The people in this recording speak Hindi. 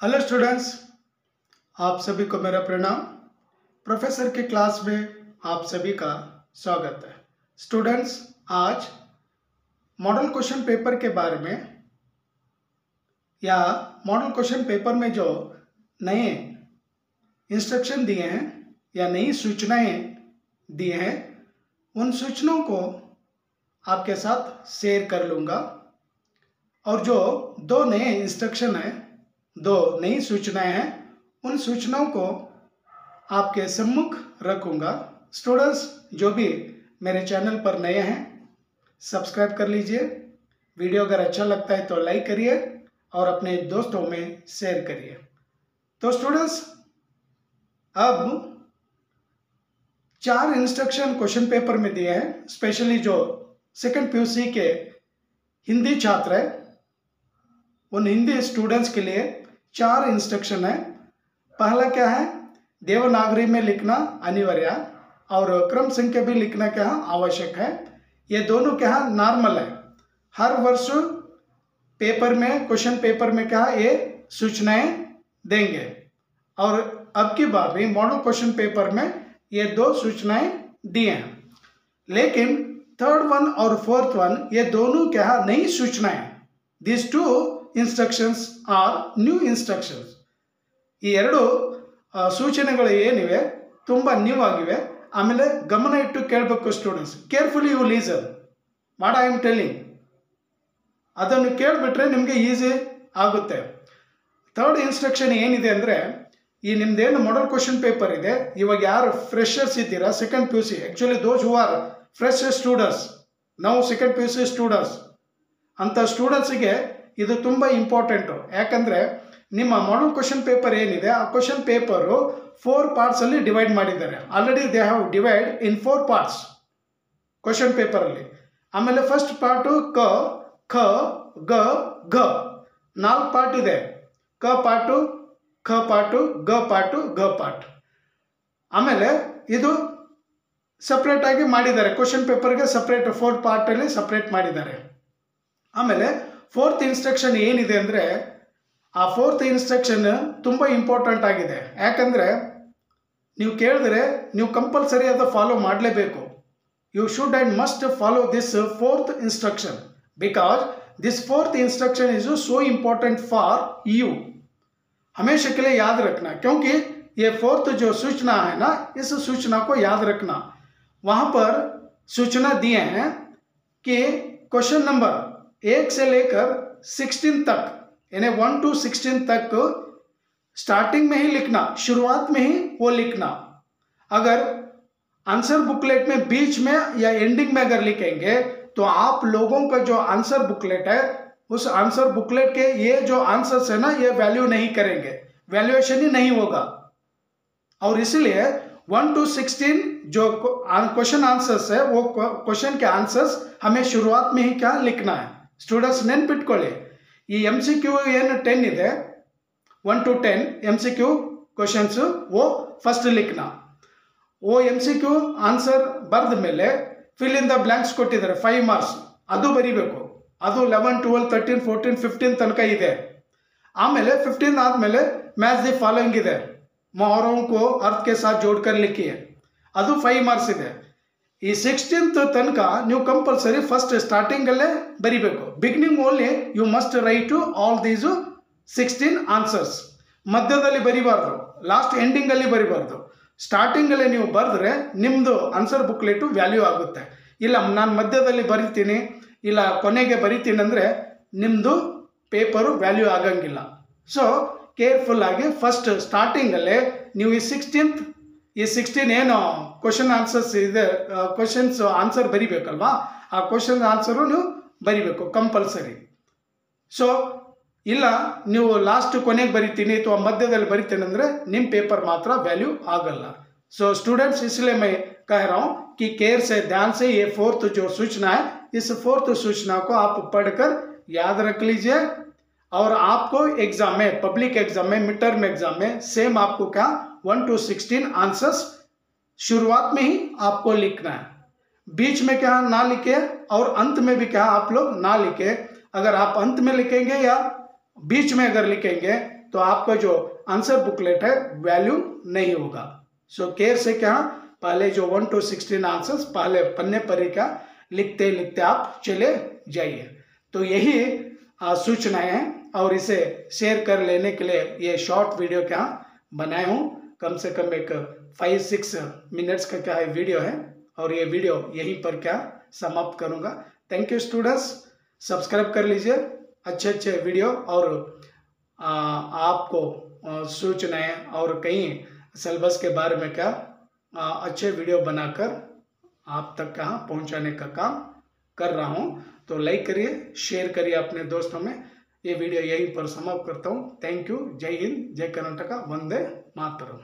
हेलो स्टूडेंट्स, आप सभी को मेरा प्रणाम। प्रोफेसर की क्लास में आप सभी का स्वागत है। स्टूडेंट्स, आज मॉडल क्वेश्चन पेपर के बारे में या मॉडल क्वेश्चन पेपर में जो नए इंस्ट्रक्शन दिए हैं या नई सूचनाएं दिए हैं, उन सूचनाओं को आपके साथ शेयर कर लूँगा। और जो दो नए इंस्ट्रक्शन हैं, दो नई सूचनाएं हैं, उन सूचनाओं को आपके सम्मुख रखूँगा। स्टूडेंट्स, जो भी मेरे चैनल पर नए हैं, सब्सक्राइब कर लीजिए। वीडियो अगर अच्छा लगता है तो लाइक करिए और अपने दोस्तों में शेयर करिए। तो स्टूडेंट्स, अब 4 इंस्ट्रक्शन क्वेश्चन पेपर में दिए हैं। स्पेशली जो सेकंड पीयूसी के हिंदी छात्र हैं, उन हिंदी स्टूडेंट्स के लिए 4 इंस्ट्रक्शन है। पहला क्या है, देवनागरी में लिखना अनिवार्य और क्रम संख्या भी लिखना क्या आवश्यक है। ये दोनों क्या नॉर्मल है। हर वर्ष पेपर में, क्वेश्चन पेपर में क्या ये सूचनाएं देंगे। और अब की बार भी मॉडल क्वेश्चन पेपर में ये 2 सूचनाएं दिए हैं। लेकिन थर्ड वन और फोर्थ वन, ये दोनों क्या नई सूचनाएं। This 2 instructions are new instructions. ಈ ಎರಡು ಸೂಚನೆಗಳು ಏನಿವೆ ತುಂಬ ನ್ಯೂ ಆಗಿವೆ. ಆಮೇಲೆ ಗಮನ ಇಟ್ಟು ಕೇಳಬೇಕು students. Carefully you listen what I am telling. ಅದನ್ನು ಕೇಳಿಬಿಟ್ರೆ ನಿಮಗೆ ಈಸಿ ಆಗುತ್ತೆ. ಥರ್ಡ್ ಇನ್ಸ್ಟ್ರಕ್ಷನ್ ಏನಿದೆ ಅಂದರೆ, ಈ ನಿಮ್ದೇನು ಮಾಡಲ್ ಕ್ವಶನ್ ಪೇಪರ್ ಇದೆ, ಇವಾಗ ಯಾರು ಫ್ರೆಷರ್ಸ್ ಇದ್ದೀರಾ, second P U C, actually those who are fresher students, ನಾವು second P U C students, ಅಂಥ ಸ್ಟೂಡೆಂಟ್ಸಿಗೆ ಇದು ತುಂಬ ಇಂಪಾರ್ಟೆಂಟು. ಯಾಕಂದರೆ ನಿಮ್ಮ ಮಾಡಲ್ ಕ್ವಶನ್ ಪೇಪರ್ ಏನಿದೆ, ಆ ಕ್ವಶನ್ ಪೇಪರು 4 ಪಾರ್ಟ್ಸಲ್ಲಿ ಡಿವೈಡ್ ಮಾಡಿದ್ದಾರೆ. Already they have divide in 4 parts question ಪೇಪರಲ್ಲಿ. ಆಮೇಲೆ ಫಸ್ಟ್ ಪಾರ್ಟು ಕ, ಖ, ಗ, ಘ 4 ಪಾರ್ಟ್ ಇದೆ. ಕ ಪಾರ್ಟು, ಖ ಪಾರ್ಟು, ಗ ಪಾರ್ಟು, ಘ ಪಾರ್ಟ್. ಆಮೇಲೆ ಇದು ಸಪ್ರೇಟಾಗಿ ಮಾಡಿದ್ದಾರೆ. ಕ್ವಶನ್ ಪೇಪರ್ಗೆ ಸಪ್ರೇಟ್ 4 ಪಾರ್ಟಲ್ಲಿ ಸಪ್ರೇಟ್ ಮಾಡಿದ್ದಾರೆ. ಆಮೇಲೆ ಫೋರ್ತ್ ಇನ್ಸ್ಟ್ರಕ್ಷನ್ ಏನಿದೆ ಅಂದರೆ, ಆ ಫೋರ್ತ್ ಇನ್ಸ್ಟ್ರಕ್ಷನ್ ತುಂಬ ಇಂಪಾರ್ಟೆಂಟ್ ಆಗಿದೆ. ಯಾಕಂದರೆ ನೀವು ಕೇಳಿದ್ರೆ ನೀವು ಕಂಪಲ್ಸರಿ ಅದು ಫಾಲೋ ಮಾಡಲೇಬೇಕು. You should and must follow this fourth instruction because this fourth instruction is so important for you. हमेशा के लिए याद रखना, क्योंकि ये फोर्थ जो सूचना है ना, इस सूचना को याद रखना. वहाँ पर सूचना दिए हैं कि क्वेश्चन नंबर 1 से लेकर 16 तक, यानी 1 to 16 तक स्टार्टिंग में ही लिखना, शुरुआत में ही वो लिखना. अगर आंसर बुकलेट में बीच में या एंडिंग में अगर लिखेंगे तो आप लोगों का जो आंसर बुकलेट है, उस आंसर बुकलेट के ये जो आंसर्स है ना, ये वैल्यू नहीं करेंगे, वैल्यूएशन ही नहीं होगा. और इसलिए 1 to 16 जो क्वेश्चन आंसर्स है, वो क्वेश्चन के आंसर्स हमें शुरुआत में ही क्या लिखना है. स्टूडेंट्स ನೆನ್ಪಿಟ್ಕೊಳ್ಳಿ, ಈ MCQ ಏನು 10 ಇದೆ, 1 to 10 MCQ ಕ್ವಶನ್ಸ್, वो ಫಸ್ಟ್ लिखना. वो MCQ ಆನ್ಸರ್ ಬರೆದ ಮೇಲೆ ಫಿಲ್ ಇನ್ ದ ಬ್ಲಾಂಕ್ಸ್ ಕೊಟ್ಟಿದ್ದಾರೆ 5 ಮಾರ್ಕ್ಸ್, ಅದು ಬರೀಬೇಕು. ಅದು 11, 12, 13, 14, 15 ತನಕ ಇದೆ. ಆಮೇಲೆ 15 ಆದಮೇಲೆ ಮ್ಯಾಚ್ ದಿ ಫಾಲೋಯಿಂಗ್ ಇದೆ, ಮೊಹरों को अर्थ के साथ जोड़कर लिखिए, ಅದು 5 ಮಾರ್ಕ್ಸ್ ಇದೆ. ಈ 16th ತನಕ ನೀವು ಕಂಪಲ್ಸರಿ ಫಸ್ಟ್ ಸ್ಟಾರ್ಟಿಂಗಲ್ಲೇ ಬರಿಬೇಕು. Beginning only you must write to all these 16 answers. ಮಧ್ಯದಲ್ಲಿ ಬರಿಬಾರ್ದು, ಲಾಸ್ಟ್ ಎಂಡಿಂಗಲ್ಲಿ ಬರಿಬಾರ್ದು. ಸ್ಟಾರ್ಟಿಂಗಲ್ಲೇ ನೀವು ಬರೆದ್ರೆ ನಿಮ್ಮದು ಆನ್ಸರ್ ಬುಕ್ಲೆಟು ವ್ಯಾಲ್ಯೂ ಆಗುತ್ತೆ. ಇಲ್ಲ ನಾನು ಮಧ್ಯದಲ್ಲಿ ಬರಿತೀನಿ, ಇಲ್ಲ ಕೊನೆಗೆ ಬರಿತೀನಿ ಅಂದರೆ ನಿಮ್ಮದು ಪೇಪರು ವ್ಯಾಲ್ಯೂ ಆಗಂಗಿಲ್ಲ. ಸೊ ಕೇರ್ಫುಲ್ಲಾಗಿ ಫಸ್ಟ್ ಸ್ಟಾರ್ಟಿಂಗಲ್ಲೇ ನೀವು ಈ 16 ಏನು ಕ್ವಶನ್ ಆನ್ಸರ್ಸ್ ಇದೆ, ಕ್ವಶನ್ಸ್ ಆನ್ಸರ್ ಬರಿಬೇಕಲ್ವಾ, ಆ ಕ್ವಶನ್ ಆನ್ಸರು ನೀವು ಬರಿಬೇಕು ಕಂಪಲ್ಸರಿ. ಸೊ ಇಲ್ಲ ನೀವು ಲಾಸ್ಟ್ ಕೊನೆಗೆ ಬರಿತೀನಿ ಅಥವಾ ಮಧ್ಯದಲ್ಲಿ ಬರಿತೀನಿ ಅಂದರೆ ನಿಮ್ಮ ಪೇपर ಮಾತ್ರ ವ್ಯಾಲ್यू ಆಗಲ್ಲ. सो स्टूडेंट्स, इसलिए मैं कह रहा हूँ कि केयर से, ध्यान से ये फोर्थ जो सूचना है, इस फोर्थ सूचना को आप पढ़कर याद रख लीजिए. और आपको एग्जाम में, पब्लिक एग्जाम में, मिड टर्म एग्जाम में सेम आपको क्या 1 to 16 आंसर्स शुरुआत में ही आपको लिखना है. बीच में क्या ना लिखे और अंत में भी क्या आप लोग ना लिखे. अगर आप अंत में लिखेंगे या बीच में अगर लिखेंगे तो आपका जो आंसर बुकलेट है वैल्यू नहीं होगा। सो केयर से क्या पहले जो 1 to 16 आंसर्स पहले पन्ने पर ही क्या लिखते लिखते आप चले जाइए। तो यही सूचनाएं हैं और इसे शेयर कर लेने के लिए ये शॉर्ट वीडियो क्या बनाया हूँ। कम से कम एक 5-6 मिनट्स का क्या है वीडियो है और ये वीडियो यहीं पर क्या समाप्त करूँगा। थैंक यू स्टूडेंट्स, सब्सक्राइब कर लीजिए अच्छे अच्छे वीडियो और आपको सूचनाएं और कई सिलेबस के बारे में क्या अच्छे वीडियो बनाकर आप तक कहाँ पहुँचाने का काम कर रहा हूँ। तो लाइक करिए, शेयर करिए अपने दोस्तों में। ये वीडियो यहीं पर समाप्त करता हूँ। Thank you. जय हिंद, जय कर्नाटका, वंदे मातरम।